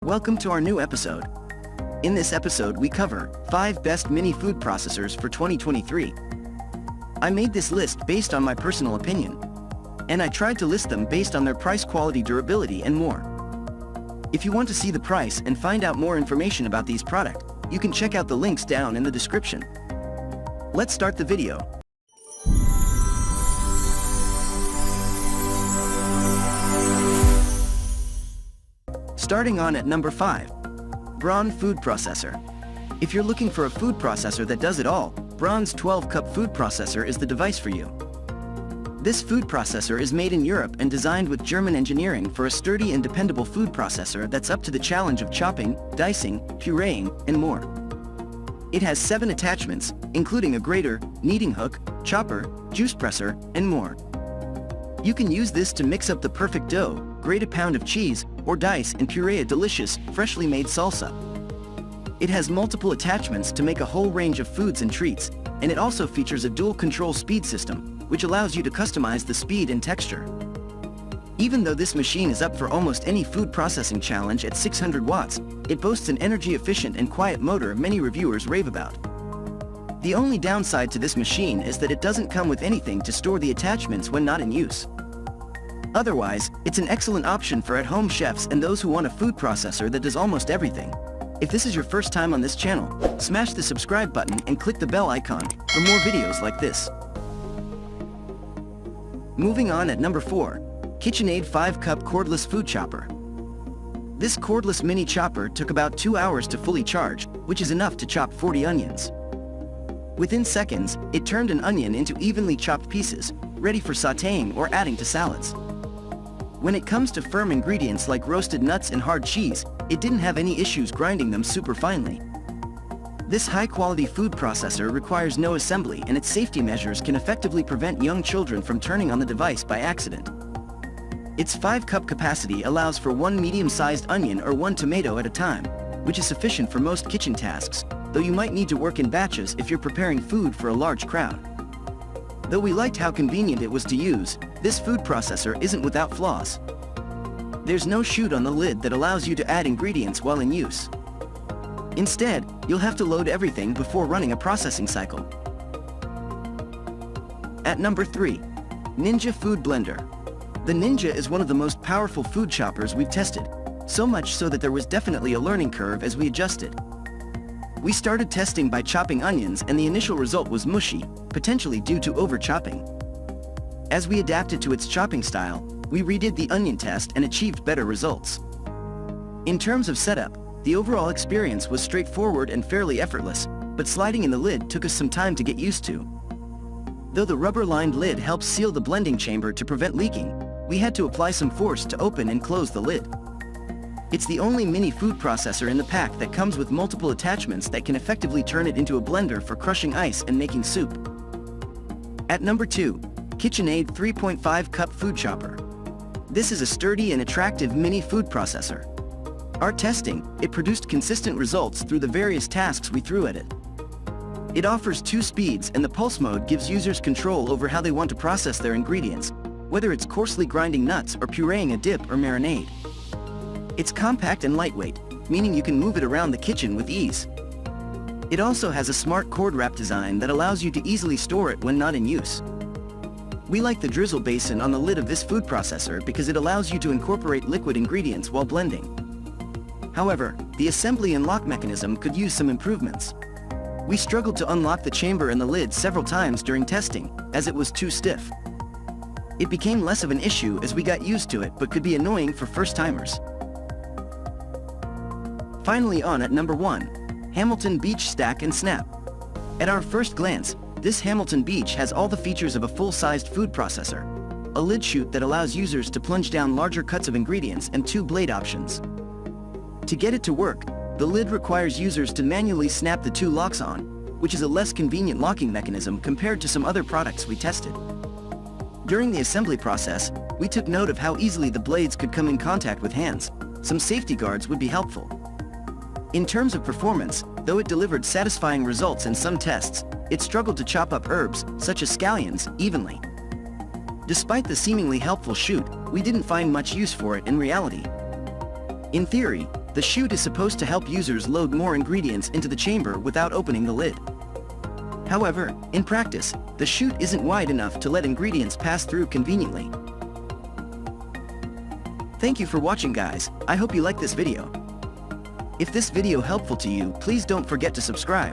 Welcome to our new episode. In this episode, we cover 5 best mini food processors for 2023. I made this list based on my personal opinion, and I tried to list them based on their price, quality, durability, and more. If you want to see the price and find out more information about these products, you can check out the links down in the description. Let's start the video. Starting on at number 5. Braun Food Processor. If you're looking for a food processor that does it all, Braun's 12-cup food processor is the device for you. This food processor is made in Europe and designed with German engineering for a sturdy and dependable food processor that's up to the challenge of chopping, dicing, pureeing, and more. It has 7 attachments, including a grater, kneading hook, chopper, juice presser, and more. You can use this to mix up the perfect dough, grate a pound of cheese, or dice and puree a delicious, freshly made salsa. It has multiple attachments to make a whole range of foods and treats, and it also features a dual control speed system, which allows you to customize the speed and texture. Even though this machine is up for almost any food processing challenge at 600 watts, it boasts an energy-efficient and quiet motor many reviewers rave about. The only downside to this machine is that it doesn't come with anything to store the attachments when not in use. Otherwise, it's an excellent option for at-home chefs and those who want a food processor that does almost everything. If this is your first time on this channel, smash the subscribe button and click the bell icon for more videos like this. Moving on at number 4. KitchenAid 5-cup cordless food chopper. This cordless mini chopper took about 2 hours to fully charge, which is enough to chop 40 onions. Within seconds, it turned an onion into evenly chopped pieces, ready for sautéing or adding to salads. When it comes to firm ingredients like roasted nuts and hard cheese, it didn't have any issues grinding them super finely. This high-quality food processor requires no assembly, and its safety measures can effectively prevent young children from turning on the device by accident. Its 5-cup capacity allows for 1 medium-sized onion or 1 tomato at a time, which is sufficient for most kitchen tasks, though you might need to work in batches if you're preparing food for a large crowd. Though we liked how convenient it was to use, this food processor isn't without flaws. There's no chute on the lid that allows you to add ingredients while in use. Instead, you'll have to load everything before running a processing cycle. At number 3. Ninja Food Blender. The Ninja is one of the most powerful food choppers we've tested, so much so that there was definitely a learning curve as we adjusted. We started testing by chopping onions, and the initial result was mushy, potentially due to over-chopping. As we adapted to its chopping style, we redid the onion test and achieved better results. In terms of setup, the overall experience was straightforward and fairly effortless, but sliding in the lid took us some time to get used to. Though the rubber-lined lid helps seal the blending chamber to prevent leaking, we had to apply some force to open and close the lid. It's the only mini food processor in the pack that comes with multiple attachments that can effectively turn it into a blender for crushing ice and making soup. At number 2. KitchenAid 3.5-cup food chopper. This is a sturdy and attractive mini food processor. Our testing, it produced consistent results through the various tasks we threw at it. It offers 2 speeds, and the pulse mode gives users control over how they want to process their ingredients, whether it's coarsely grinding nuts or pureeing a dip or marinade. It's compact and lightweight, meaning you can move it around the kitchen with ease. It also has a smart cord wrap design that allows you to easily store it when not in use. We like the drizzle basin on the lid of this food processor because it allows you to incorporate liquid ingredients while blending. However, the assembly and lock mechanism could use some improvements. We struggled to unlock the chamber and the lid several times during testing, as it was too stiff. It became less of an issue as we got used to it, but could be annoying for first-timers. Finally, on at number 1. Hamilton Beach Stack and Snap. At our first glance, this Hamilton Beach has all the features of a full-sized food processor, a lid chute that allows users to plunge down larger cuts of ingredients, and 2 blade options. To get it to work, the lid requires users to manually snap the 2 locks on, which is a less convenient locking mechanism compared to some other products we tested. During the assembly process, we took note of how easily the blades could come in contact with hands. Some safety guards would be helpful. In terms of performance, though it delivered satisfying results in some tests, it struggled to chop up herbs, such as scallions, evenly. Despite the seemingly helpful chute, we didn't find much use for it in reality. In theory, The chute is supposed to help users load more ingredients into the chamber without opening the lid. However, in practice, the chute isn't wide enough to let ingredients pass through conveniently. Thank you for watching, guys. I hope you liked this video. If this video helpful to you, please don't forget to subscribe.